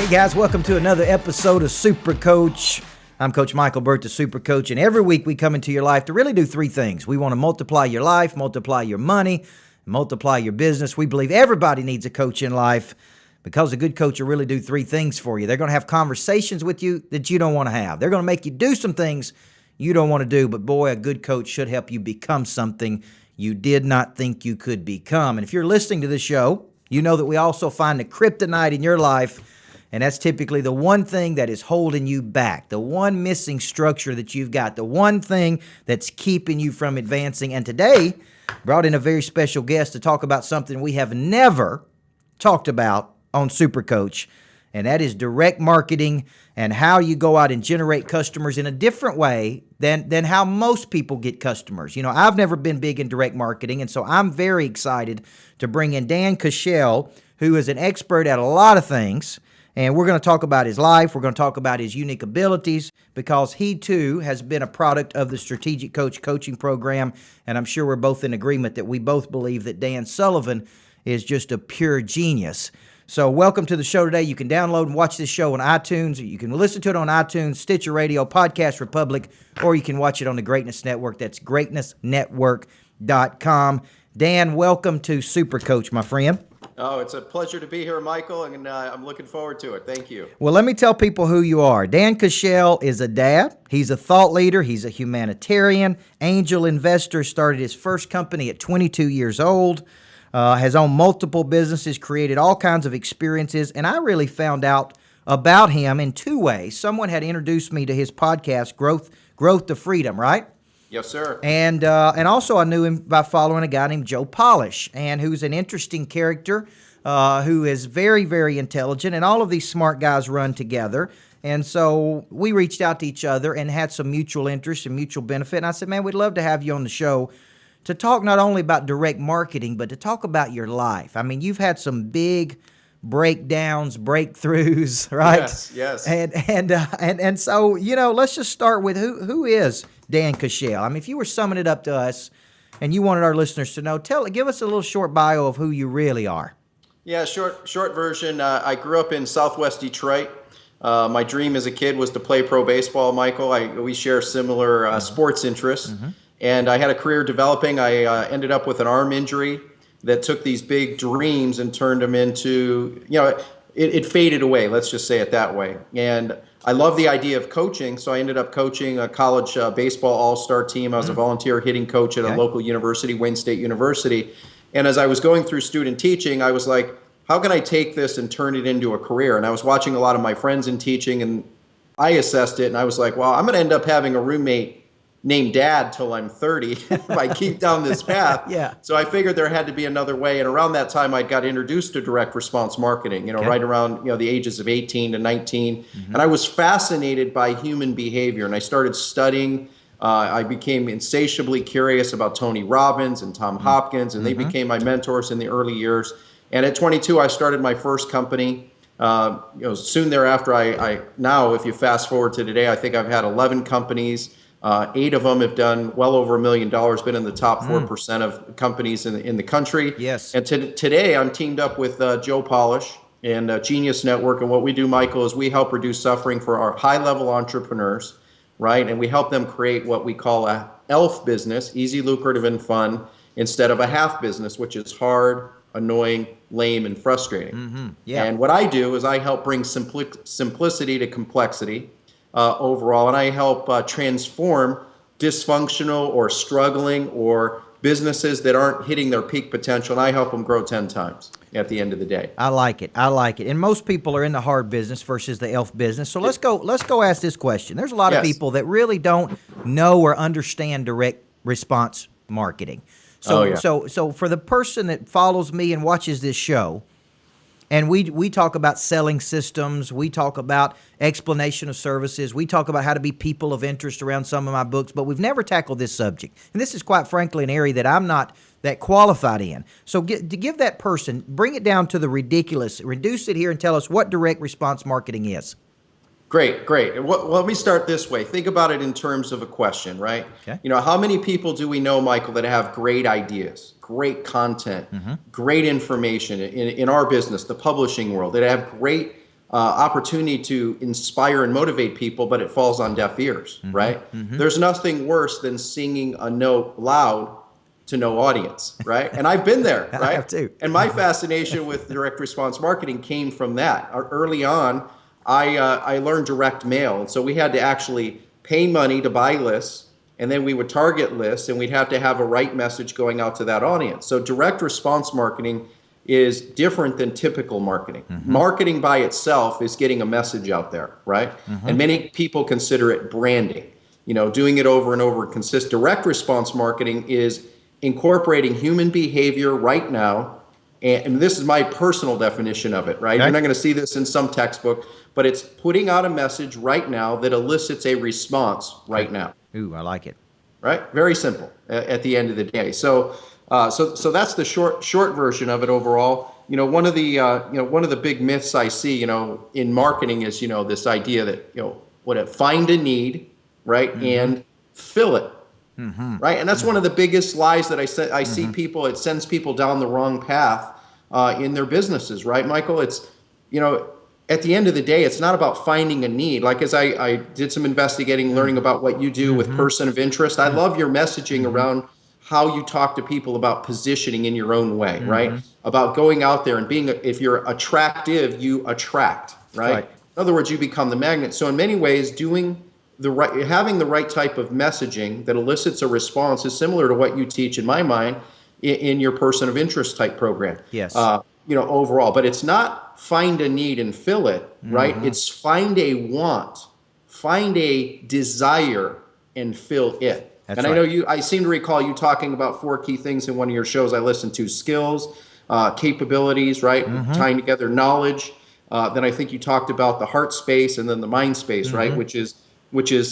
Hey guys, welcome to another episode of Super Coach. I'm Coach Micheal, Burt, the Super Coach, and every week we come into your life to really do three things. We want to multiply your life, multiply your money, multiply your business. We believe everybody needs a coach in life because a good coach will really do three things for you. They're going to have conversations with you that you don't want to have. They're going to make you do some things you don't want to do, but boy, a good coach should help you become something you did not think you could become. And if you're listening to this show, you know that we also find the kryptonite in your life. And that's typically the one thing that is holding you back, the one missing structure that you've got, the one thing that's keeping you from advancing. And today, brought in a very special guest to talk about something we have never talked about on Super Coach, and that is direct marketing and how you go out and generate customers in a different way than how most people get customers. You know, I've never been big in direct marketing, and so I'm very excited to bring in Dan Kuschell, who is an expert at a lot of things. And we're going to talk about his life. We're going to talk about his unique abilities because he, too, has been a product of the Strategic Coach coaching program. And I'm sure we're both in agreement that we both believe that Dan Sullivan is just a pure genius. So welcome to the show today. You can download and watch this show on iTunes. You can listen to it on iTunes, Stitcher Radio, Podcast Republic, or you can watch it on the Greatness Network. That's greatnessnetwork.com. Dan, welcome to Super Coach, my friend. Oh, it's a pleasure to be here, Michael, and I'm looking forward to it. Thank you. Well, let me tell people who you are. Dan Kuschell is a dad. He's a thought leader. He's a humanitarian, angel investor, started his first company at 22 years old, has owned multiple businesses, created all kinds of experiences, and I really found out about him in two ways. Someone had introduced me to his podcast, Growth to Freedom, right? Yes, sir. And also I knew him by following a guy named Joe Polish, and who's an interesting character, who is very, very intelligent, and all of these smart guys run together. And so we reached out to each other and had some mutual interest and mutual benefit. And I said, man, we'd love to have you on the show to talk not only about direct marketing, but to talk about your life. I mean, you've had some big breakdowns, breakthroughs, right? Yes. And so, you know, let's just start with who is Dan Kuschell. I mean, if you were summing it up to us and you wanted our listeners to know, give us a little short bio of who you really are. Yeah, short version. I grew up in Southwest Detroit. My dream as a kid was to play pro baseball, Michael. We share similar sports interests. Mm-hmm. And I had a career developing. I ended up with an arm injury that took these big dreams and turned them into, it faded away. Let's just say it that way. And I love the idea of coaching, so I ended up coaching a college baseball all-star team. I was a volunteer hitting coach at a local university, Wayne State University. And as I was going through student teaching, I was like, how can I take this and turn it into a career? And I was watching a lot of my friends in teaching, and I assessed it, and I was like, well, I'm going to end up having a roommate named Dad till I'm 30 if I keep down this path. Yeah. So I figured there had to be another way. And around that time, I got introduced to direct response marketing, right around, the ages of 18 to 19. Mm-hmm. And I was fascinated by human behavior. And I started studying. I became insatiably curious about Tony Robbins and Tom Hopkins, and they became my mentors in the early years. And at 22, I started my first company. Soon thereafter, I now, if you fast forward to today, I think I've had 11 companies. 8 of them have done well over $1 million, been in the top 4% of companies in the country. Yes. And today I'm teamed up with Joe Polish and Genius Network. And what we do, Michael, is we help reduce suffering for our high-level entrepreneurs, right? And we help them create what we call a ELF business, easy, lucrative, and fun, instead of a half business, which is hard, annoying, lame, and frustrating. Mm-hmm. Yeah. And what I do is I help bring simplicity to complexity. Overall, and I help transform dysfunctional or struggling or businesses that aren't hitting their peak potential, and I help them grow 10 times at the end of the day. I like it. And most people are in the hard business versus the ELF business. So let's go ask this question. There's a lot of people that really don't know or understand direct response marketing. So for the person that follows me and watches this show, and we talk about selling systems, we talk about explanation of services, we talk about how to be people of interest around some of my books, but we've never tackled this subject. And this is quite frankly an area that I'm not that qualified in. So to give that person, bring it down to the ridiculous, reduce it here and tell us what direct response marketing is. Great. Well, let me start this way. Think about it in terms of a question, right? Okay. How many people do we know, Michael, that have great ideas, great content, great information in our business, the publishing world, that have great opportunity to inspire and motivate people, but it falls on deaf ears, right? There's nothing worse than singing a note loud to no audience, right? And I've been there, right? I have too. And my fascination with direct response marketing came from that. Early on, I learned direct mail. And so we had to actually pay money to buy lists, and then we would target lists, and we'd have to have a right message going out to that audience. So direct response marketing is different than typical marketing. Marketing by itself is getting a message out there, right? And many people consider it branding, doing it over and over. Direct response marketing is incorporating human behavior right now. And this is my personal definition of it, right? Okay. You're not going to see this in some textbook, but it's putting out a message right now that elicits a response right now. Ooh, I like it. Right? Very simple at the end of the day. So that's the short version of it overall. One of the big myths I see, in marketing is, this idea that, find a need, right? And fill it. Right. And that's one of the biggest lies that I see people. It sends people down the wrong path in their businesses. Right, Michael? It's, at the end of the day, it's not about finding a need. Like, as I did some investigating, learning about what you do with person of interest, I love your messaging around how you talk to people about positioning in your own way, right? About going out there and if you're attractive, you attract, right? In other words, you become the magnet. So in many ways, having the right type of messaging that elicits a response is similar to what you teach, in my mind, in your person of interest type program. Yes. Overall, but it's not find a need and fill it, right? It's find a want, find a desire and fill it. That's and right. I know I seem to recall you talking about 4 key things in one of your shows I listened to: skills, capabilities, right? Tying together knowledge. Then I think you talked about the heart space and then the mind space, right? Which is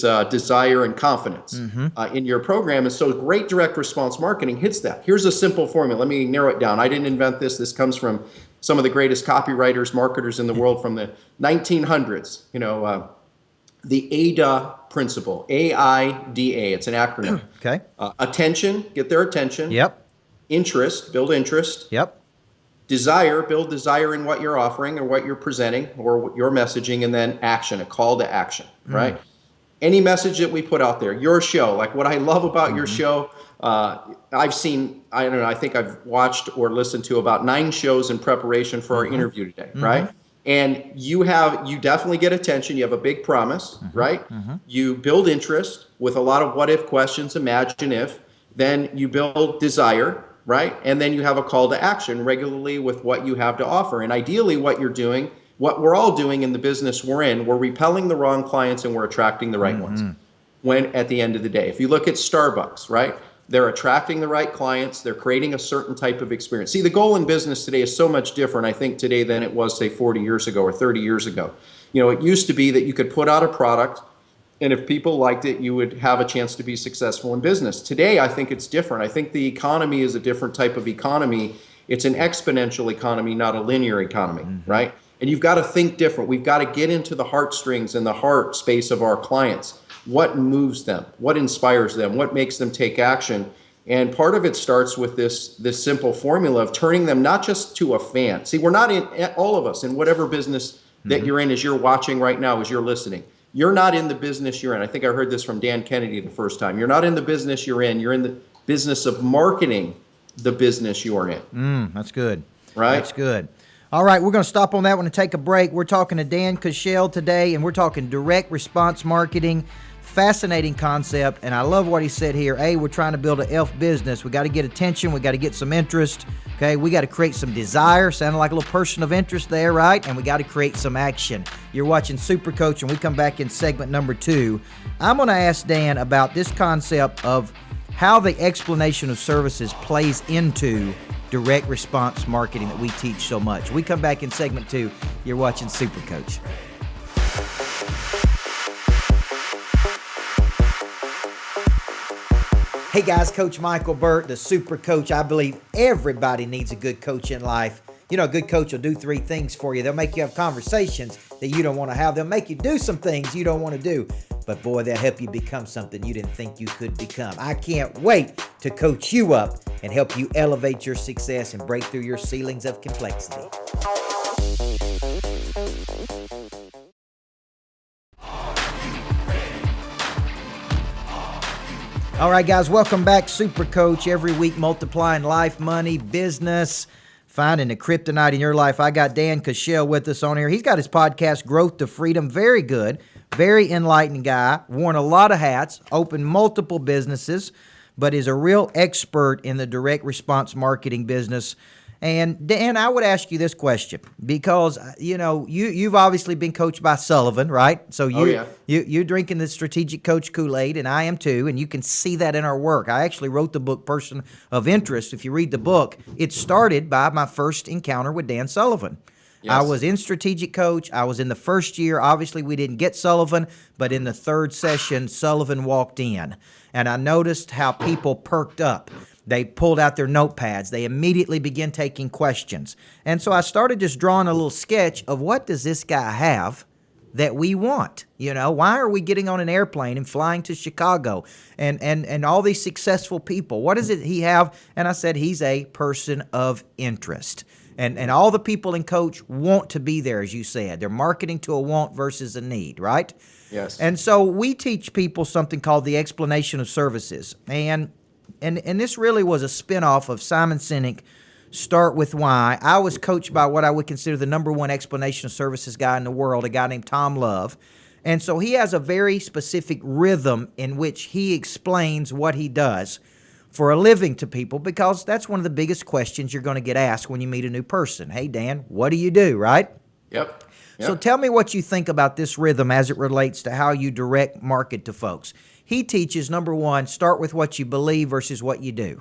desire and confidence in your program. And so great direct response marketing hits that. Here's a simple formula. Let me narrow it down. I didn't invent this. This comes from some of the greatest copywriters, marketers in the world from the 1900s. The AIDA principle, AIDA. It's an acronym. Okay. Attention, get their attention. Yep. Interest, build interest. Yep. Desire, build desire in what you're offering or what you're presenting or your messaging. And then action, a call to action, right? Any message that we put out there, your show, like what I love about your show, I've seen, I think I've watched or listened to about 9 shows in preparation for our interview today, right? And you definitely get attention. You have a big promise, right? You build interest with a lot of what if questions, imagine if. Then you build desire, right? And then you have a call to action regularly with what you have to offer. And ideally what you're doing, what we're all doing in the business we're in, we're repelling the wrong clients and we're attracting the right ones. When at the end of the day, if you look at Starbucks, right? They're attracting the right clients. They're creating a certain type of experience. See, the goal in business today is so much different, I think, today than it was, say, 40 years ago or 30 years ago. It used to be that you could put out a product, and if people liked it, you would have a chance to be successful in business. Today, I think it's different. I think the economy is a different type of economy. It's an exponential economy, not a linear economy, right? And you've got to think different. We've got to get into the heartstrings and the heart space of our clients. What moves them? What inspires them? What makes them take action? And part of it starts with this simple formula of turning them not just to a fan. See, we're not in, all of us, in whatever business that you're in, as you're watching right now, as you're listening. You're not in the business you're in. I think I heard this from Dan Kennedy the first time. You're not in the business you're in. You're in the business of marketing the business you're in. That's good. Right? That's good. All right, we're going to stop on that one and take a break. We're talking to Dan Kuschell today, and we're talking direct response marketing. Fascinating concept, and I love what he said here. We're trying to build an elf business. We got to get attention. We got to get some interest. Okay, we got to create some desire. Sounded like a little person of interest there, right? And we got to create some action. You're watching Super Coach, and we come back in segment number 2. I'm going to ask Dan about this concept of how the explanation of services plays into direct response marketing that we teach so much. We come back in segment 2. You're watching Super Coach. Hey guys, Coach Michael Burt, the Super Coach. I believe everybody needs a good coach in life. A good coach will do 3 things for you. They'll make you have conversations that you don't want to have. They'll make you do some things you don't want to do. But boy, they'll help you become something you didn't think you could become. I can't wait to coach you up and help you elevate your success and break through your ceilings of complexity. All right, guys, welcome back. Super Coach, every week multiplying life, money, business, finding the kryptonite in your life. I got Dan Kuschell with us on here. He's got his podcast, Growth to Freedom. Very good, very enlightened guy, worn a lot of hats, opened multiple businesses, but is a real expert in the direct response marketing business. And Dan, I would ask you this question because, you've obviously been coached by Sullivan, right? So you're drinking the strategic coach Kool-Aid, and I am too, and you can see that in our work. I actually wrote the book Person of Interest. If you read the book, it started by my first encounter with Dan Sullivan. Yes. I was in strategic coach. I was in the first year. Obviously, we didn't get Sullivan, but in the third session, Sullivan walked in, and I noticed how people perked up. They pulled out their notepads. They immediately began taking questions. And so I started just drawing a little sketch of what does this guy have that we want? Why are we getting on an airplane and flying to Chicago and all these successful people? What does it he have? And I said, he's a person of interest. And all the people in Coach want to be there, as you said. They're marketing to a want versus a need, right? Yes. And so we teach people something called the explanation of services. And this really was a spinoff of Simon Sinek, Start With Why. I was coached by what I would consider the number one explanation of services guy in the world, a guy named Tom Love. And so he has a very specific rhythm in which he explains what he does for a living to people, because that's one of the biggest questions you're going to get asked when you meet a new person. Hey, Dan, what do you do, right? Yep. So tell me what you think about this rhythm as it relates to how you direct market to folks. He teaches, number one, start with what you believe versus what you do.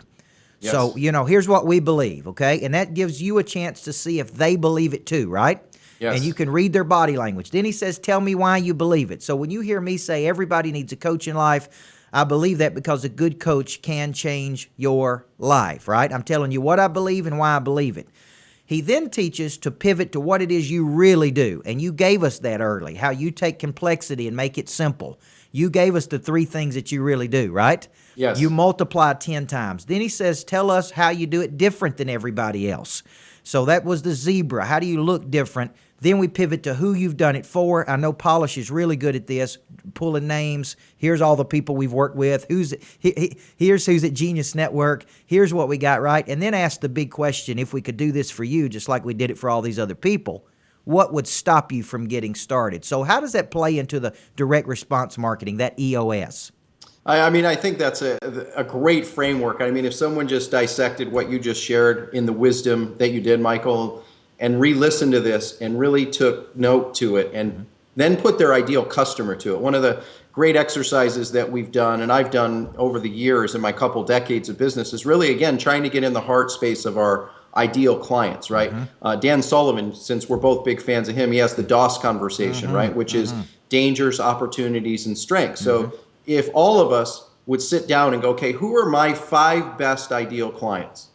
Yes. So, here's what we believe, okay? And that gives you a chance to see if they believe it too, right? Yes. And you can read their body language. Then he says, tell me why you believe it. So when you hear me say everybody needs a coach in life, I believe that because a good coach can change your life, right? I'm telling you what I believe and why I believe it. He then teaches to pivot to what it is you really do. And you gave us that early, how you take complexity and make it simple. You gave us the three things that you really do, right? Yes. You multiply 10 times. Then he says, tell us how you do it different than everybody else. So that was the zebra. How do you look different? Then we pivot to who you've done it for. I know Polish is really good at this, pulling names. Here's all the people we've worked with. Here's who's at Genius Network. Here's what we got right. And then ask the big question, if we could do this for you, just like we did it for all these other people, what would stop you from getting started? So how does that play into the direct response marketing, that EOS? I think that's a great framework. If someone just dissected what you just shared in the wisdom that you did, Michael, and re-listened to this and really took note to it and then put their ideal customer to it. One of the great exercises that we've done and I've done over the years in my couple decades of business is really, again, trying to get in the heart space of our ideal clients, right? Dan Sullivan, since we're both big fans of him, he has the DOS conversation, right? Which is dangers, opportunities, and strengths. So if all of us would sit down and go, okay, who are my 5 best ideal clients?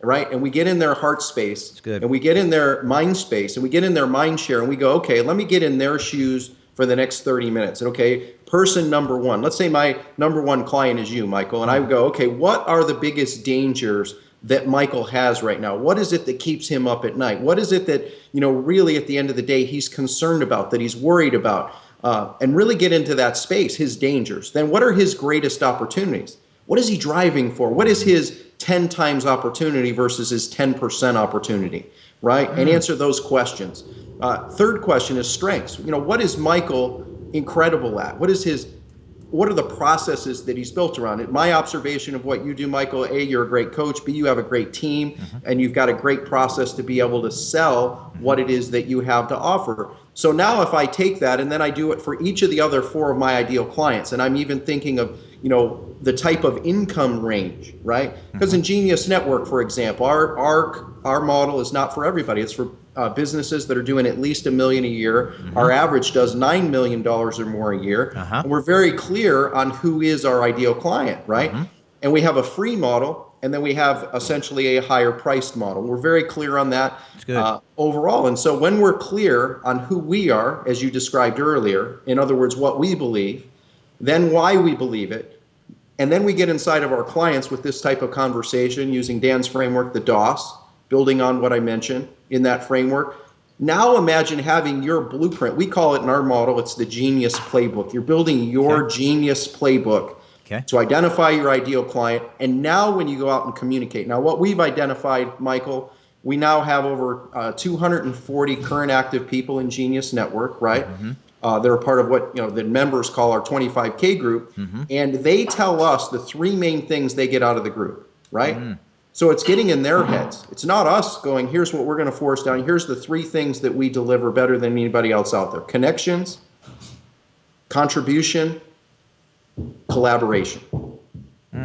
Right? And we get in their heart space and we get in their mind space and we get in their mind share and we go, okay, let me get in their shoes for the next 30 minutes. And okay, person number one, let's say my number one client is you, Michael. And I would go, okay, what are the biggest dangers that Michael has right now? What is it that keeps him up at night? What is it that, really at the end of the day, he's concerned about, that he's worried about? And really get into that space, his dangers. Then what are his greatest opportunities? What is he driving for? What is his 10 times opportunity versus his 10% opportunity, right? And answer those questions. Third question is strengths. What is Michael incredible at? What are the processes that he's built around it? My observation of what you do, Michael, A, you're a great coach. B, you have a great team, and you've got a great process to be able to sell what it is that you have to offer. So now if I take that and then I do it for each of the other 4 of my ideal clients, and I'm even thinking of, the type of income range, right? Because in Genius Network, for example, our model is not for everybody. It's for businesses that are doing at least $1 million a year. Our average does $9 million or more a year. And we're very clear on who is our ideal client, right? And we have a free model, and then we have essentially a higher priced model. We're very clear on that overall. And so when we're clear on who we are, as you described earlier, in other words, what we believe, then why we believe it, and then we get inside of our clients with this type of conversation using Dan's framework, the DOS, building on what I mentioned in that framework. Now imagine having your blueprint. We call it in our model, it's the Genius Playbook. You're building your Genius Playbook Okay. to identify your ideal client. And now when you go out and communicate, now what we've identified, Michael, we now have over 240 current active people in Genius Network, right? They're a part of what the members call our 25K group, and they tell us the three main things they get out of the group, right? So it's getting in their heads. It's not us going, here's what we're going to force down. Here's the three things that we deliver better than anybody else out there: connections, contribution, collaboration.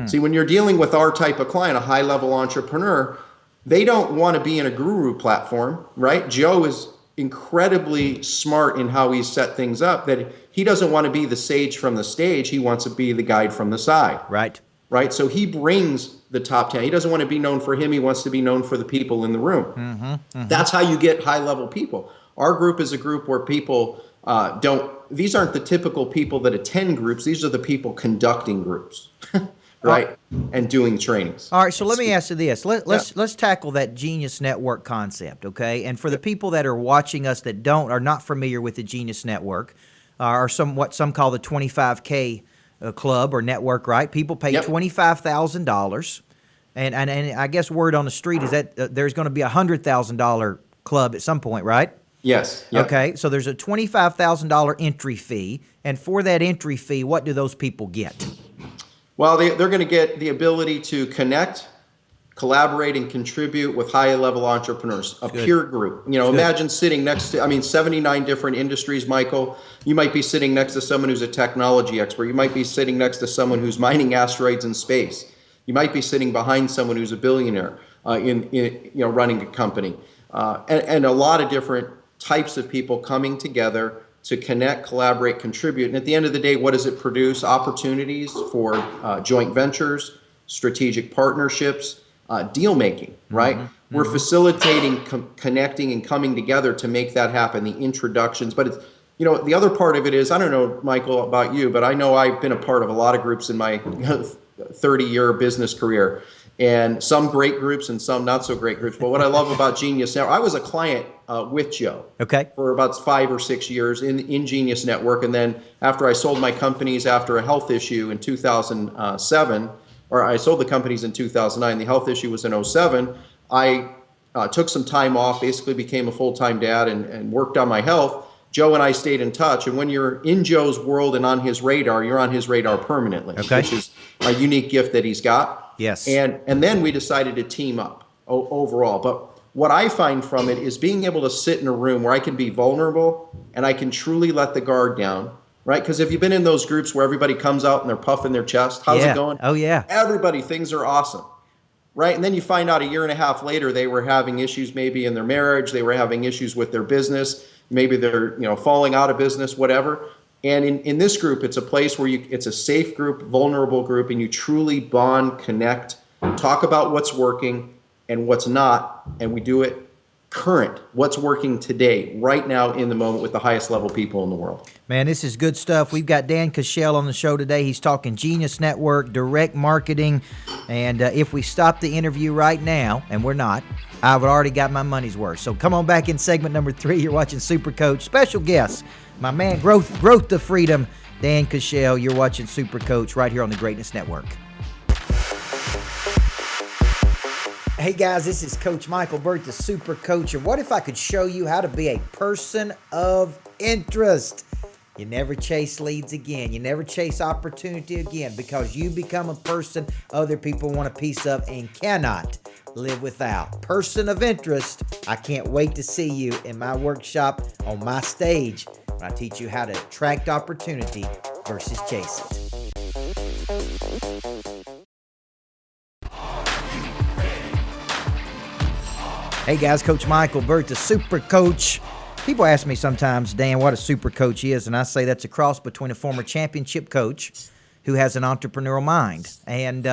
See, when you're dealing with our type of client, a high-level entrepreneur, they don't want to be in a guru platform, right? Joe is incredibly smart in how he's set things up, that he doesn't want to be the sage from the stage. He wants to be the guide from the side. Right. So he brings the top 10. He doesn't want to be known for him. He wants to be known for the people in the room. That's how you get high-level people. Our group is a group where people these aren't the typical people that attend groups. These are the people conducting groups. Right, and doing trainings. All right, so let me ask you this. Let's tackle that Genius Network concept, okay? And for the people that are watching us that are not familiar with the Genius Network, or what some call the 25K club or network, right? People pay $25,000, and I guess word on the street is that there's going to be a $100,000 club at some point, right? Yes. Okay, so there's a $25,000 entry fee, and for that entry fee, what do those people get? Well, they're going to get the ability to connect, collaborate, and contribute with high-level entrepreneurs, a peer group. Imagine sitting next to, 79 different industries, Michael. You might be sitting next to someone who's a technology expert. You might be sitting next to someone who's mining asteroids in space. You might be sitting behind someone who's a billionaire in running a company. And a lot of different types of people coming together to connect, collaborate, contribute. And at the end of the day, what does it produce? Opportunities for joint ventures, strategic partnerships, deal making, right? We're facilitating, connecting, and coming together to make that happen, the introductions. But it's, the other part of it is, I don't know, Michael, about you, but I know I've been a part of a lot of groups in my 30-year business career. And some great groups and some not so great groups. But what I love about Genius Network, I was a client with Joe for about 5 or 6 years in Genius Network. And then after I sold my companies after a health issue in 2007, or I sold the companies in 2009, the health issue was in 2007, I took some time off, basically became a full-time dad and worked on my health. Joe and I stayed in touch. And when you're in Joe's world and on his radar, you're on his radar permanently, which is a unique gift that he's got. Yes. And then we decided to team up overall. But what I find from it is being able to sit in a room where I can be vulnerable and I can truly let the guard down, right? Because if you've been in those groups where everybody comes out and they're puffing their chest, how's it going? Oh, yeah. Everybody, things are awesome, right? And then you find out a year and a half later they were having issues maybe in their marriage, they were having issues with their business, maybe they're falling out of business, whatever. And in this group, it's a place where it's a safe group, vulnerable group, and you truly bond, connect, talk about what's working and what's not, and we do it current, what's working today, right now in the moment with the highest level people in the world. Man, this is good stuff. We've got Dan Kuschell on the show today. He's talking Genius Network, direct marketing, and if we stop the interview right now, and we're not, I've already got my money's worth. So come on back in segment number 3. You're watching Super Coach. Special guest, my man, Growth to Freedom, Dan Kuschell. You're watching Super Coach right here on the Greatness Network. Hey guys, this is Coach Michael Burt, the Super Coach. And what if I could show you how to be a person of interest? You never chase leads again. You never chase opportunity again, because you become a person other people want a piece of and cannot live without. Person of interest. I can't wait to see you in my workshop on my stage when I teach you how to attract opportunity versus chase it. Hey guys, Coach Michael Burt, the Super Coach. People ask me sometimes, Dan, what a super coach is, and I say that's a cross between a former championship coach who has an entrepreneurial mind. And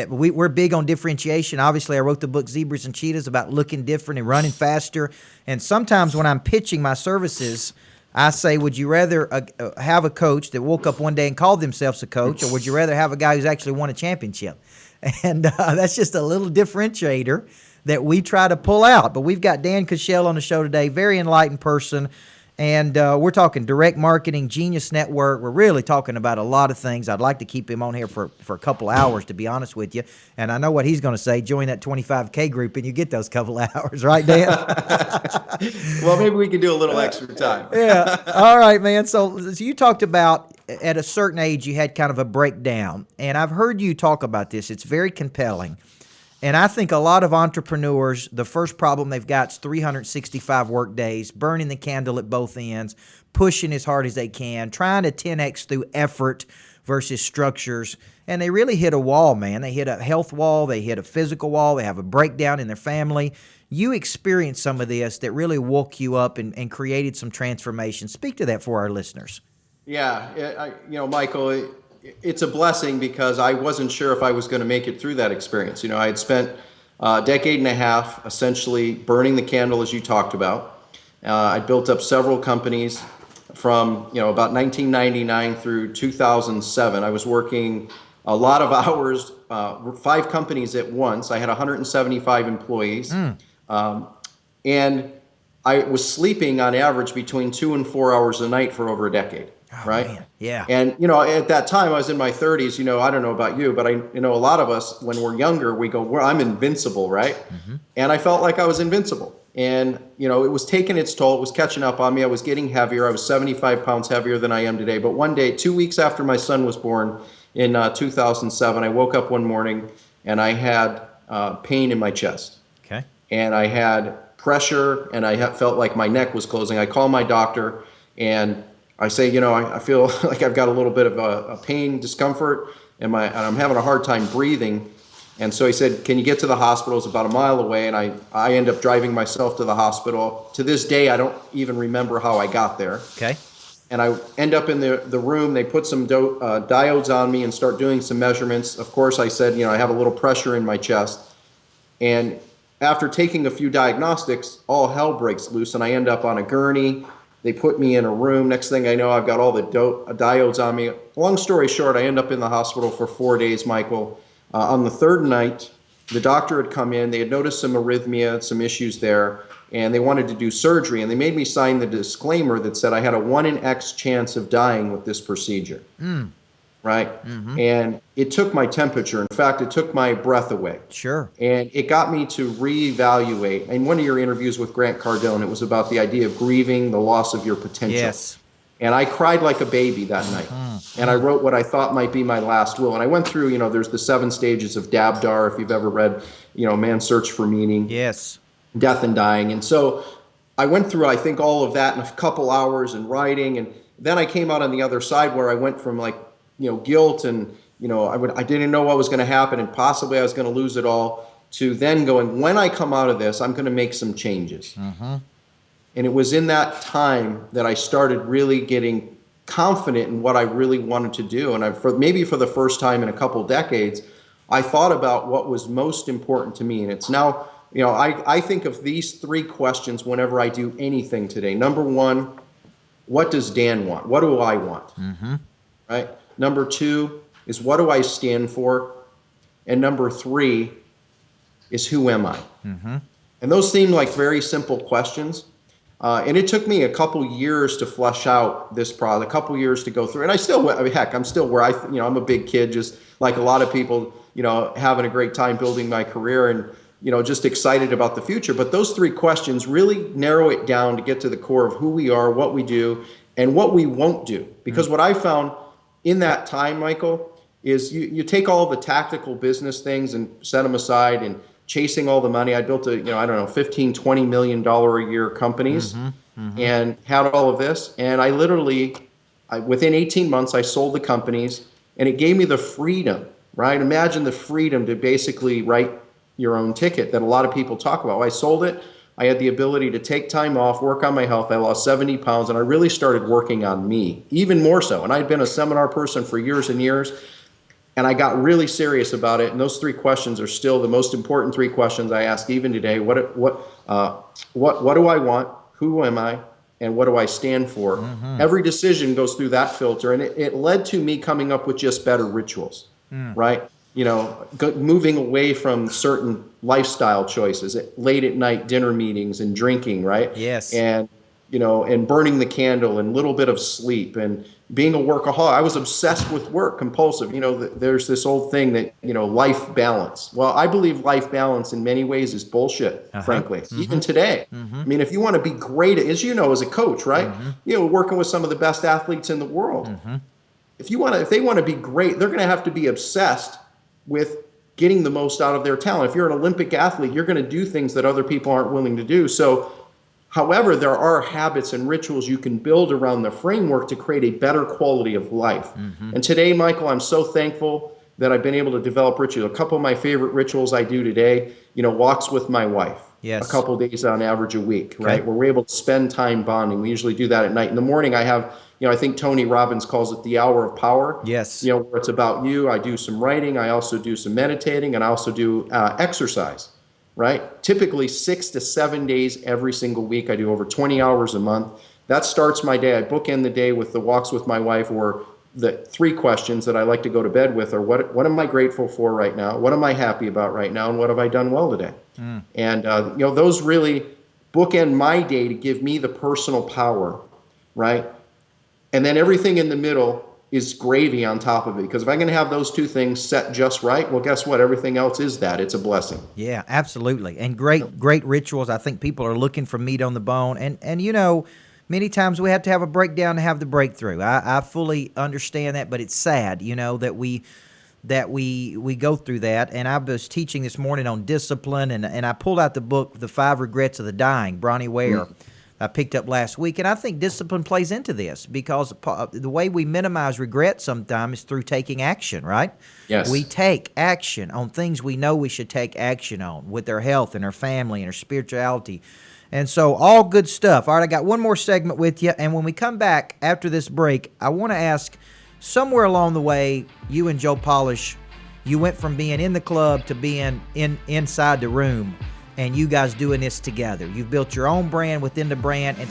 we're big on differentiation. Obviously, I wrote the book Zebras and Cheetahs about looking different and running faster. And sometimes when I'm pitching my services, I say, would you rather have a coach that woke up one day and called themselves a coach, or would you rather have a guy who's actually won a championship? And that's just a little differentiator that we try to pull out. But we've got Dan Kuschell on the show today, very enlightened person. And we're talking direct marketing, Genius Network. We're really talking about a lot of things. I'd like to keep him on here for a couple hours, to be honest with you. And I know what he's going to say. Join that 25K group and you get those couple hours, right, Dan? Well, maybe we can do a little extra time. Yeah. All right, man. So you talked about at a certain age you had kind of a breakdown. And I've heard you talk about this. It's very compelling. And I think a lot of entrepreneurs, the first problem they've got is 365 work days, burning the candle at both ends, pushing as hard as they can, trying to 10x through effort versus structures. And they really hit a wall, man. They hit a health wall. They hit a physical wall. They have a breakdown in their family. You experienced some of this that really woke you up and created some transformation. Speak to that for our listeners. Yeah, Michael, it's a blessing because I wasn't sure if I was going to make it through that experience. I had spent a decade and a half essentially burning the candle, as you talked about. I built up several companies from, about 1999 through 2007. I was working a lot of hours, 5 companies at once. I had 175 employees. And I was sleeping on average between 2 and 4 hours a night for over a decade. Oh, right? Man. Yeah. And, at that time I was in my 30s, I don't know about you, but a lot of us, when we're younger, we go, well, I'm invincible, right? Mm-hmm. And I felt like I was invincible. And, it was taking its toll. It was catching up on me. I was getting heavier. I was 75 pounds heavier than I am today. But one day, 2 weeks after my son was born in 2007, I woke up one morning and I had pain in my chest. Okay. And I had pressure and I felt like my neck was closing. I called my doctor and I say, I feel like I've got a little bit of a pain, discomfort, and I'm having a hard time breathing. And so he said, can you get to the hospital? It's about a mile away. And I end up driving myself to the hospital. To this day, I don't even remember how I got there. Okay. And I end up in the room. They put some diodes on me and start doing some measurements. Of course, I said, I have a little pressure in my chest. And after taking a few diagnostics, all hell breaks loose. And I end up on a gurney. They put me in a room. Next thing I know, I've got all the diodes on me. Long story short, I end up in the hospital for 4 days, Michael. On the third night, the doctor had come in. They had noticed some arrhythmia, some issues there, and they wanted to do surgery. And they made me sign the disclaimer that said I had a 1 in X chance of dying with this procedure. Right? Mm-hmm. And it took my temperature. In fact, it took my breath away. Sure. And it got me to reevaluate. In one of your interviews with Grant Cardone, it was about the idea of grieving the loss of your potential. Yes. And I cried like a baby that night. And I wrote what I thought might be my last will. And I went through, there's the 7 stages of Dabdar, if you've ever read, Man's Search for Meaning. Yes. Death and Dying. And so I went through, I think, all of that in a couple hours and writing. And then I came out on the other side where I went from guilt and, I didn't know what was going to happen and possibly I was going to lose it all, to then going, when I come out of this, I'm going to make some changes. Mm-hmm. And it was in that time that I started really getting confident in what I really wanted to do. And maybe for the first time in a couple decades, I thought about what was most important to me. And it's now, I think of these 3 questions whenever I do anything today. Number 1, what does Dan want? What do I want? Mm-hmm. Right? Number 2 is what do I stand for? And number 3 is who am I? Mm-hmm. And those seem like very simple questions. And it took me a couple years to flesh out this product, a couple years to go through. And I'm still where I'm a big kid, just like a lot of people, having a great time building my career and, just excited about the future. But those 3 questions really narrow it down to get to the core of who we are, what we do, and what we won't do. Because what I found in that time, Michael, is you take all the tactical business things and set them aside and chasing all the money. I built $15-20 million a year companies and had all of this. And I literally, within 18 months, I sold the companies and it gave me the freedom, right? Imagine the freedom to basically write your own ticket that a lot of people talk about. I sold it. I had the ability to take time off, work on my health. I lost 70 pounds and I really started working on me, even more so. And I'd been a seminar person for years and years. And I got really serious about it. And those 3 questions are still the most important 3 questions I ask even today. What do I want? Who am I? And what do I stand for? Mm-hmm. Every decision goes through that filter. And it led to me coming up with just better rituals, right? Moving away from certain lifestyle choices, late at night dinner meetings and drinking, right? Yes. And and burning the candle and little bit of sleep and being a workaholic. I was obsessed with work, compulsive. There's this old thing that, life balance. Well, I believe life balance in many ways is bullshit, frankly, even today. I mean, if you want to be great, as you know, as a coach, right? Working with some of the best athletes in the world. If they want to be great, they're going to have to be obsessed with getting the most out of their talent. If you're an Olympic athlete, you're going to do things that other people aren't willing to do. So, however, there are habits and rituals you can build around the framework to create a better quality of life. And today, Michael, I'm so thankful that I've been able to develop rituals. A couple of my favorite rituals I do today, walks with my wife. Yes. A couple of days on average a week, right? Where we're able to spend time bonding. We usually do that at night. In the morning, I have, I think Tony Robbins calls it the hour of power. Yes. Where it's about you. I do some writing. I also do some meditating, and I also do exercise. Right? Typically 6 to 7 days every single week. I do over 20 hours a month. That starts my day. I bookend the day with the walks with my wife, or the 3 questions that I like to go to bed with are what am I grateful for right now? What am I happy about right now? And what have I done well today? And, those really bookend my day to give me the personal power, right? And then everything in the middle is gravy on top of it. Because if I can have those 2 things set just right, well, guess what? Everything else is that. It's a blessing. Yeah, absolutely. And great rituals. I think people are looking for meat on the bone. And many times we have to have a breakdown to have the breakthrough. I fully understand that, but it's sad, that we go through that. And I was teaching this morning on discipline, and I pulled out the book, The 5 Regrets of the Dying, Bronnie Ware. I picked up last week, and I think discipline plays into this because the way we minimize regret sometimes is through taking action, right? Yes. We take action on things we know we should take action on with our health and our family and our spirituality. And so all good stuff. All right, I got one more segment with you, and when we come back after this break, I want to ask, somewhere along the way, you and Joe Polish, you went from being in the club to being inside the room. And you guys doing this together. You've built your own brand within the brand. It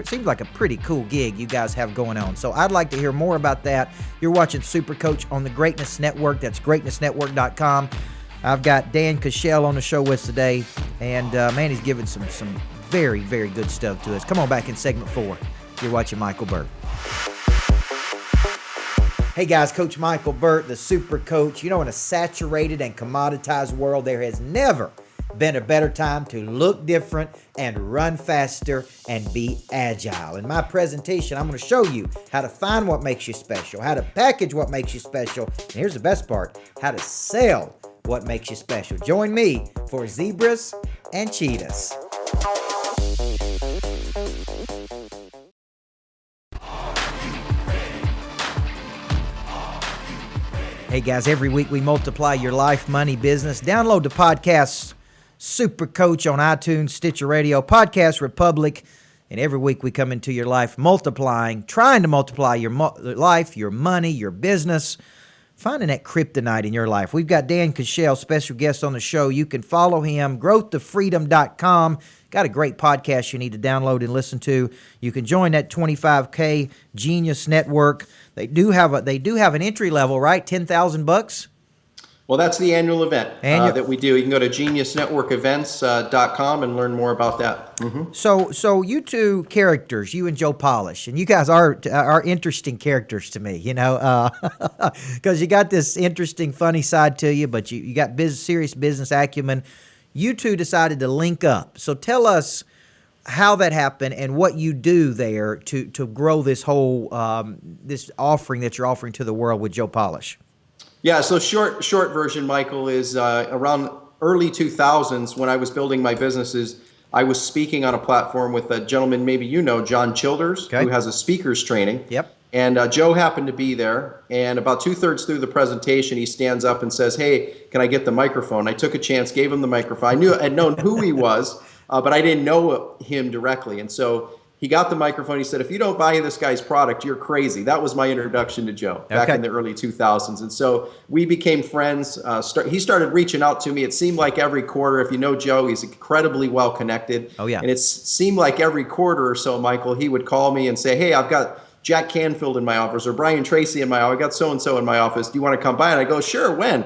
seems like a pretty cool gig you guys have going on. So I'd like to hear more about that. You're watching Super Coach on the Greatness Network. That's greatnessnetwork.com. I've got Dan Kuschell on the show with us today. And, man, he's giving some very, very good stuff to us. Come on back in segment 4. You're watching Michael Burt. Hey, guys, Coach Michael Burt, the Super Coach. In a saturated and commoditized world, there has never been a better time to look different and run faster and be agile. In my presentation, I'm going to show you how to find what makes you special, how to package what makes you special, and here's the best part, how to sell what makes you special. Join me for Zebras and Cheetahs. Hey guys, every week we multiply your life, money, business. Download the podcast Super Coach on iTunes, Stitcher Radio, Podcast Republic, and every week we come into your life trying to multiply your life, your money, your business, finding that kryptonite in your life. We've got Dan Kuschell, special guest on the show. You can follow him, growthtofreedom.com. Got a great podcast you need to download and listen to. You can join that 25K Genius Network. They do have an entry level, right? $10,000. Well, that's the annual event that we do. You can go to geniusnetworkevents.com and learn more about that. So you 2 characters, you and Joe Polish, and you guys are interesting characters to me, because you got this interesting, funny side to you, but you got serious business acumen. You 2 decided to link up. So tell us how that happened and what you do there to grow this whole this offering that you're offering to the world with Joe Polish. Yeah, so short version, Michael, is around early 2000s when I was building my businesses, I was speaking on a platform with a gentleman maybe John Childers, who has a speaker's training. Yep. And Joe happened to be there, and about 2/3 through the presentation, he stands up and says, "Hey, can I get the microphone?" I took a chance, gave him the microphone. I'd known who he was, but I didn't know him directly. And so he got the microphone. He said, "If you don't buy this guy's product, you're crazy." That was my introduction to Joe back in the early 2000s. And so we became friends. He started reaching out to me. It seemed like every quarter. If you know Joe, he's incredibly well connected. Oh, yeah. And it seemed like every quarter or so, Michael, he would call me and say, "Hey, I've got Jack Canfield in my office, or Brian Tracy in my office. I got so-and-so in my office. Do you want to come by?" And I go, "Sure, when?"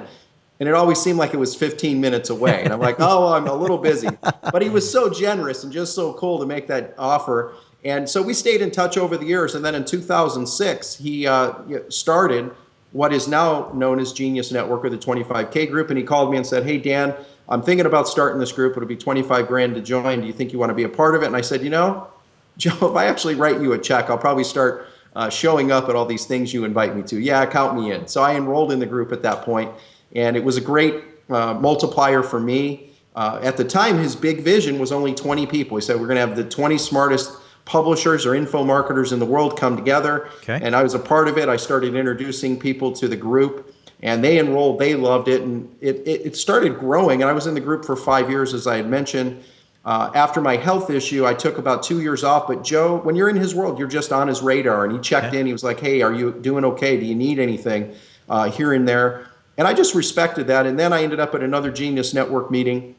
And it always seemed like it was 15 minutes away. And I'm like, "Oh, well, I'm a little busy." But he was so generous and just so cool to make that offer. And so we stayed in touch over the years. And then in 2006, he started what is now known as Genius Network, or the 25K group. And he called me and said, "Hey, Dan, I'm thinking about starting this group. It'll be 25 grand to join. Do you think you want to be a part of it?" And I said, Joe, if I actually write you a check, I'll probably start showing up at all these things you invite me to. Yeah, count me in. So I enrolled in the group at that point, and it was a great multiplier for me. At the time, his big vision was only 20 people. He said, we're going to have the 20 smartest publishers or info marketers in the world come together. Okay. And I was a part of it. I started introducing people to the group, and they enrolled. They loved it, and it started growing. And I was in the group for 5 years, as I had mentioned. After my health issue, I took about 2 years off. But Joe, when you're in his world, you're just on his radar. And he checked in. He was like, "Hey, are you doing okay? Do you need anything here and there?" And I just respected that. And then I ended up at another Genius Network meeting.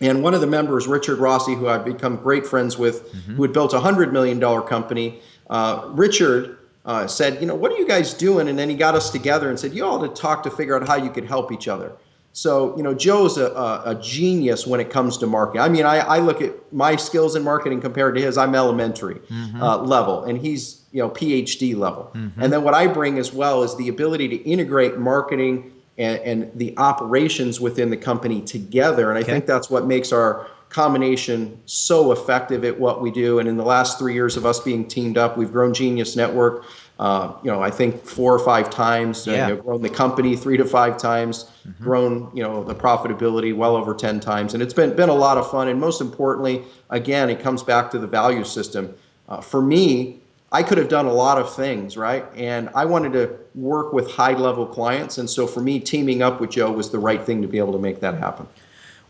And one of the members, Richard Rossi, who I've become great friends with, who had built a $100 million company, Richard said, "What are you guys doing?" And then he got us together and said, "You all ought to talk to figure out how you could help each other." So, Joe's a genius when it comes to marketing. I mean, I look at my skills in marketing compared to his. I'm elementary level, and he's, PhD level. And then what I bring as well is the ability to integrate marketing and the operations within the company together. And I think that's what makes our combination so effective at what we do. And in the last 3 years of us being teamed up, we've grown Genius Network, I think 4 or 5 times, grown the company 3 to 5 times, grown, the profitability well over 10 times. And it's been a lot of fun. And most importantly, again, it comes back to the value system. For me, I could have done a lot of things, right? And I wanted to work with high-level clients. And so for me, teaming up with Joe was the right thing to be able to make that happen.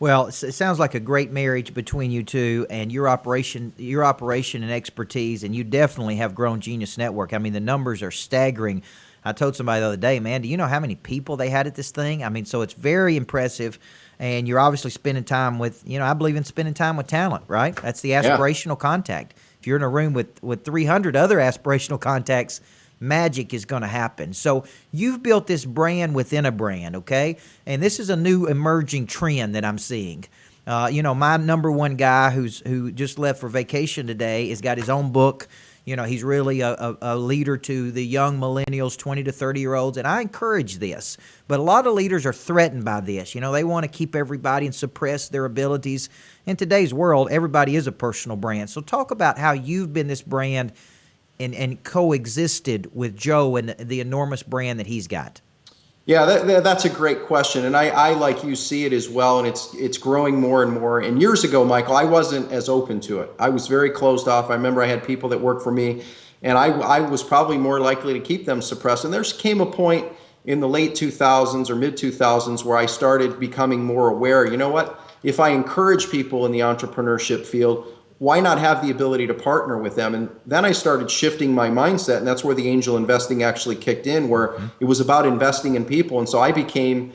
Well, it sounds like a great marriage between you two and your operation and expertise, and you definitely have grown Genius Network. I mean, the numbers are staggering. I told somebody the other day, man, do you know how many people they had at this thing? I mean, so it's very impressive, and you're obviously spending time with, I believe in spending time with talent, right? That's the aspirational contact. If you're in a room with 300 other aspirational contacts, magic is going to happen. So you've built this brand within a brand, okay? And this is a new emerging trend that I'm seeing. My number one guy who just left for vacation today has got his own book. He's really a leader to the young millennials, 20 to 30-year-olds, and I encourage this. But a lot of leaders are threatened by this. They want to keep everybody and suppress their abilities. In today's world, everybody is a personal brand. So talk about how you've been this brand and coexisted with Joe and the enormous brand that he's got. Yeah, that's a great question. And I, like you, see it as well. And it's growing more and more. And years ago, Michael, I wasn't as open to it. I was very closed off. I remember I had people that worked for me, and I was probably more likely to keep them suppressed. And there came a point in the late 2000s or mid 2000s where I started becoming more aware. You know what? If I encourage people in the entrepreneurship field, why not have the ability to partner with them? And then I started shifting my mindset, and that's where the angel investing actually kicked in, where it was about investing in people. And so I became,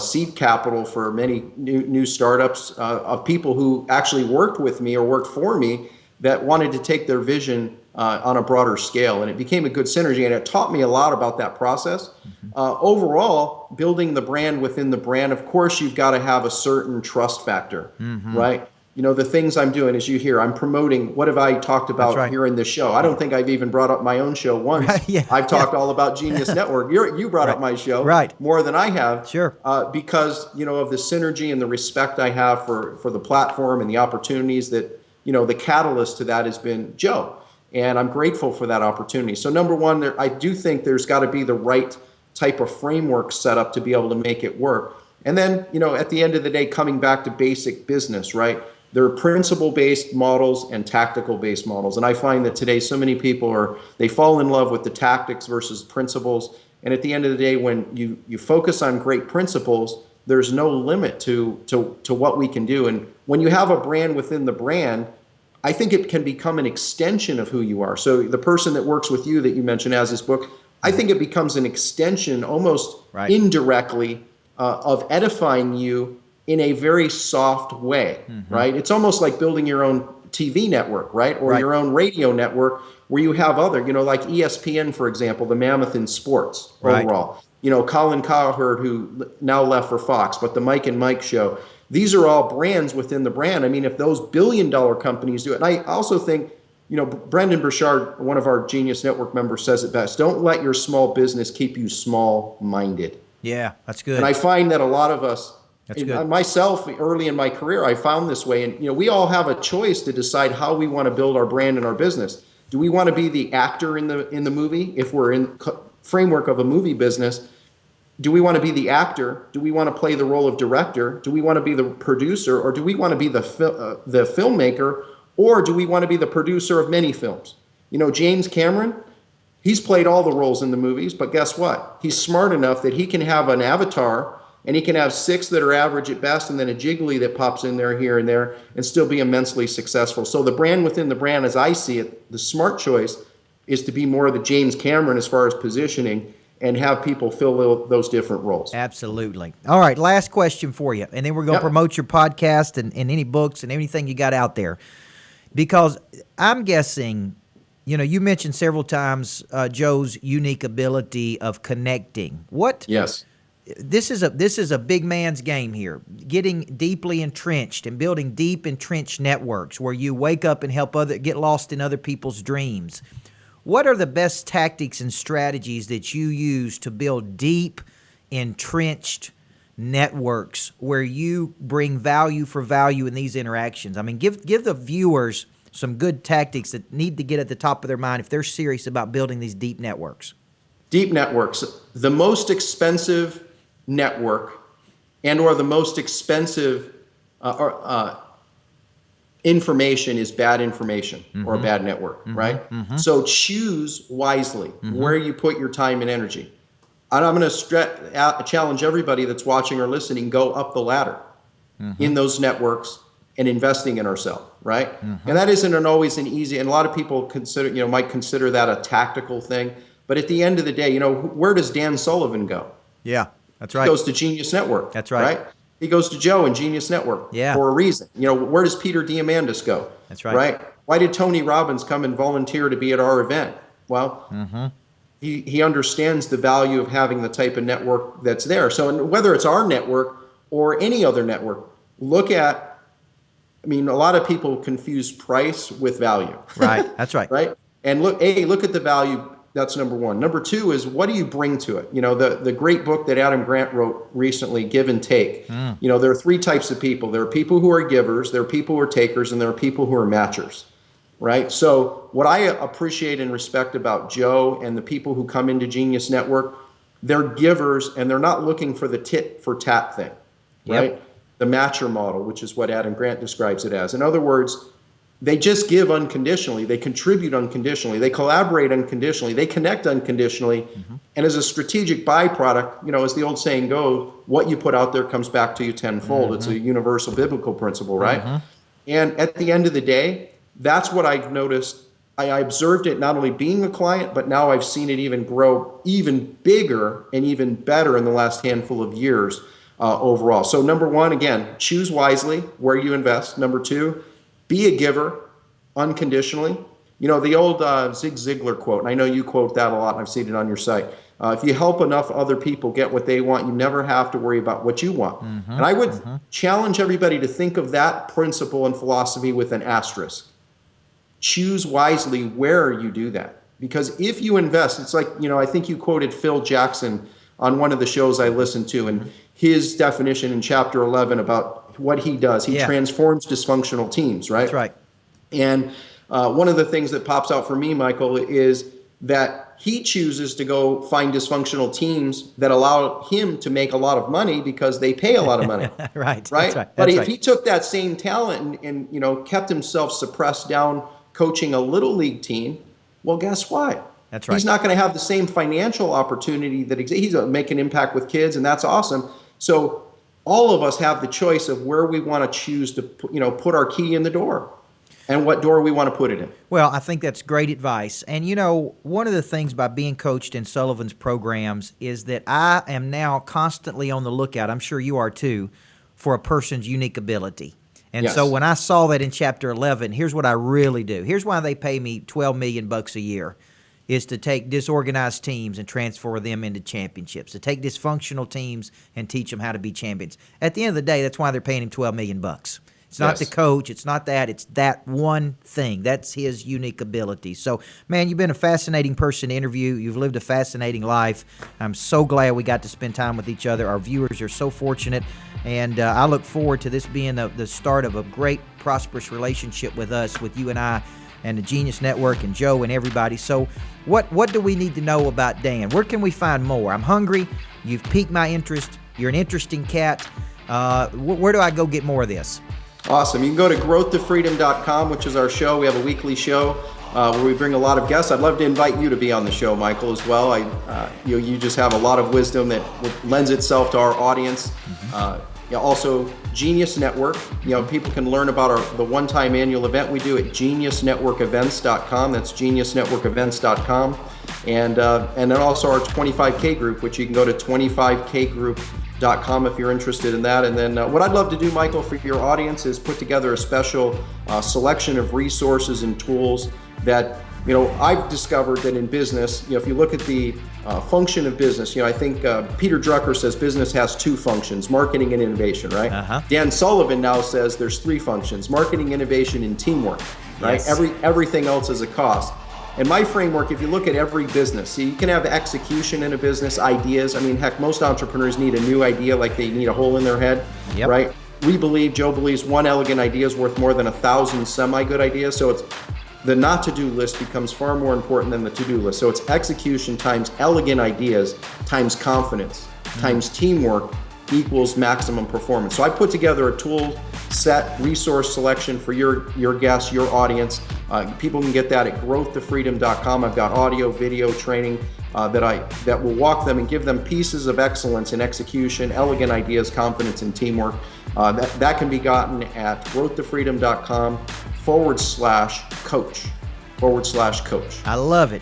seed capital for many new startups of people who actually worked with me or worked for me that wanted to take their vision on a broader scale. And it became a good synergy, and it taught me a lot about that process. Overall, building the brand within the brand, of course, you've got to have a certain trust factor, right? The things I'm doing, as you hear, I'm promoting. What have I talked about here in this show? I don't think I've even brought up my own show once. I've talked all about Genius Network. You brought up my show more than I have. Sure. Because, of the synergy and the respect I have for the platform and the opportunities that, the catalyst to that has been Joe. And I'm grateful for that opportunity. So number one, I do think there's got to be the right type of framework set up to be able to make it work. And then, at the end of the day, coming back to basic business, right? There are principle-based models and tactical-based models. And I find that today so many people they fall in love with the tactics versus principles. And at the end of the day, when you focus on great principles, there's no limit to what we can do. And when you have a brand within the brand, I think it can become an extension of who you are. So the person that works with you that you mentioned has this book, I think it becomes an extension almost indirectly of edifying you in a very soft way, right? It's almost like building your own TV network, right? Or your own radio network where you have other, like ESPN, for example, the mammoth in sports overall. Colin Cowherd, who now left for Fox, but the Mike and Mike show. These are all brands within the brand. I mean, if those billion-dollar companies do it, and I also think Brendan Burchard, one of our Genius Network members, says it best. Don't let your small business keep you small-minded. Yeah, that's good. And I find that a lot of us, That's good. myself, early in my career, I found this way. And, we all have a choice to decide how we want to build our brand and our business. Do we want to be the actor in the movie? If we're in framework of a movie business, do we want to be the actor? Do we want to play the role of director? Do we want to be the producer? Or do we want to be the filmmaker? Or do we want to be the producer of many films? James Cameron, he's played all the roles in the movies, but guess what? He's smart enough that he can have an avatar and he can have 6 that are average at best and then a jiggly that pops in there here and there and still be immensely successful. So the brand within the brand, as I see it, the smart choice is to be more of the James Cameron as far as positioning and have people fill those different roles. Absolutely. All right, last question for you, and then we're going to promote your podcast and any books and anything you got out there. Because I'm guessing, you mentioned several times Joe's unique ability of connecting. Yes. This is a big man's game here, getting deeply entrenched and building deep entrenched networks where you wake up and help get lost in other people's dreams. What are the best tactics and strategies that you use to build deep, entrenched networks where you bring value for value in these interactions? I mean, give the viewers some good tactics that need to get at the top of their mind if they're serious about building these deep networks. Deep networks. The most expensive network and or the most expensive information is bad information or a bad network, right? So choose wisely where you put your time and energy. And I'm going to challenge everybody that's watching or listening, go up the ladder in those networks and investing in ourselves, right? And that isn't always an easy, and a lot of people might consider that a tactical thing. But at the end of the day, where does Dan Sullivan go? Yeah, that's right. He goes to Genius Network. That's right. He goes to Joe and Genius Network for a reason. Where does Peter Diamandis go? That's right. Right? Why did Tony Robbins come and volunteer to be at our event? Well, he understands the value of having the type of network that's there. So whether it's our network or any other network, look at, a lot of people confuse price with value. Right. That's right. Right? And look at the value. That's number one. Number two is, what do you bring to it? The great book that Adam Grant wrote recently, Give and Take. There are 3 types of people. There are people who are givers, there are people who are takers, and there are people who are matchers. Right? So what I appreciate and respect about Joe and the people who come into Genius Network, they're givers and they're not looking for the tit for tat thing. Right? Yep. The matcher model, which is what Adam Grant describes it as. In other words, they just give unconditionally. They contribute unconditionally. They collaborate unconditionally. They connect unconditionally. And as a strategic byproduct, as the old saying goes, what you put out there comes back to you tenfold. It's a universal biblical principle, right? And at the end of the day, that's what I've noticed. I observed it not only being a client, but now I've seen it even grow even bigger and even better in the last handful of years overall. So number one, again, choose wisely where you invest. Number two, be a giver unconditionally. The old Zig Ziglar quote, and I know you quote that a lot, and I've seen it on your site. If you help enough other people get what they want, you never have to worry about what you want. And I would challenge everybody to think of that principle and philosophy with an asterisk. Choose wisely where you do that. Because if you invest, it's like, I think you quoted Phil Jackson on one of the shows I listened to, and his definition in chapter 11 about what he does. He transforms dysfunctional teams, right? That's right. And one of the things that pops out for me, Michael, is that he chooses to go find dysfunctional teams that allow him to make a lot of money because they pay a lot of money. Right. Right. That's right. But if he took that same talent and kept himself suppressed down coaching a little league team, well, guess what? That's right. He's not going to have the same financial opportunity that exists. He's making impact with kids, and that's awesome. So all of us have the choice of where we want to choose to put our key in the door and what door we want to put it in. Well, I think that's great advice. And, one of the things by being coached in Sullivan's programs is that I am now constantly on the lookout, I'm sure you are too, for a person's unique ability. And so when I saw that in chapter 11, here's what I really do. Here's why they pay me $12 million a year, is to take disorganized teams and transfer them into championships, to take dysfunctional teams and teach them how to be champions. At the end of the day, that's why they're paying him $12 million. It's not Yes. the coach. It's not that. It's that one thing. That's his unique ability. So, man, you've been a fascinating person to interview. You've lived a fascinating life. I'm so glad we got to spend time with each other. Our viewers are so fortunate, and I look forward to this being the start of a great, prosperous relationship with us, with you and I, and the Genius Network and Joe and everybody. So what do we need to know about Dan? Where can we find more? I'm hungry. You've piqued my interest. You're an interesting cat. Where do I go get more of this? Awesome. You can go to growthtofreedom.com, which is our show. We have a weekly show where we bring a lot of guests. I'd love to invite you to be on the show, Michael, as well. You just have a lot of wisdom that lends itself to our audience. Also, Genius Network. People can learn about the one-time annual event we do at geniusnetworkevents.com. That's geniusnetworkevents.com. And then also our 25K group, which you can go to 25kgroup.com if you're interested in that. And then what I'd love to do, Michael, for your audience is put together a special selection of resources and tools that I've discovered that in business, if you look at the function of business, I think Peter Drucker says business has two functions, marketing and innovation, right? Uh-huh. Dan Sullivan now says there's three functions, marketing, innovation, and teamwork, right? Yes. Everything else is a cost. And my framework, if you look at every business, you can have execution in a business, ideas. Heck, most entrepreneurs need a new idea like they need a hole in their head, Yep. right? Joe believes one elegant idea is worth more than 1,000 semi-good ideas. So it's the not to-do list becomes far more important than the to-do list. So it's execution times elegant ideas times confidence times teamwork equals maximum performance. So I put together a tool set, resource selection for your guests, your audience. People can get that at growthtofreedom.com. I've got audio, video training that will walk them and give them pieces of excellence in execution, elegant ideas, confidence, and teamwork. That can be gotten at growthtofreedom.com/coach. I love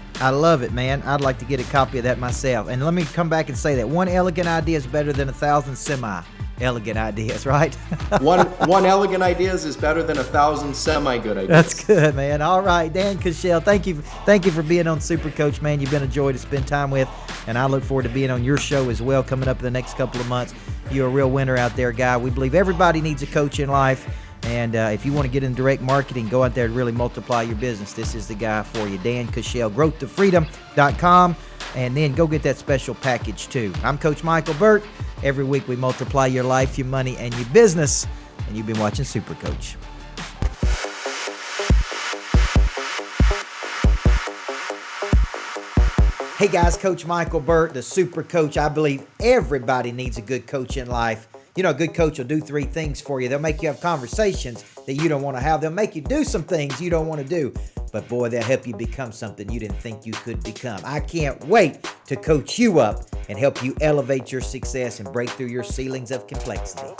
it, man. I'd like to get a copy of that myself. And let me come back and say that one elegant idea is better than 1,000 semi-elegant ideas, right? One elegant ideas is better than 1,000 semi-good ideas. That's good, man. All right, Dan Kuschell, thank you for being on Super Coach, man. You've been a joy to spend time with, and I look forward to being on your show as well coming up in the next couple of months. You're a real winner out there, guy. We believe everybody needs a coach in life. And if you want to get in direct marketing, go out there and really multiply your business. This is the guy for you, Dan Kuschell, growthtofreedom.com. And then go get that special package too. I'm Coach Micheal Burt. Every week we multiply your life, your money, and your business. And you've been watching Super Coach. Hey guys, Coach Micheal Burt, the Super Coach. I believe everybody needs a good coach in life. A good coach will do three things for you. They'll make you have conversations that you don't want to have. They'll make you do some things you don't want to do. But boy, they'll help you become something you didn't think you could become. I can't wait to coach you up and help you elevate your success and break through your ceilings of complexity.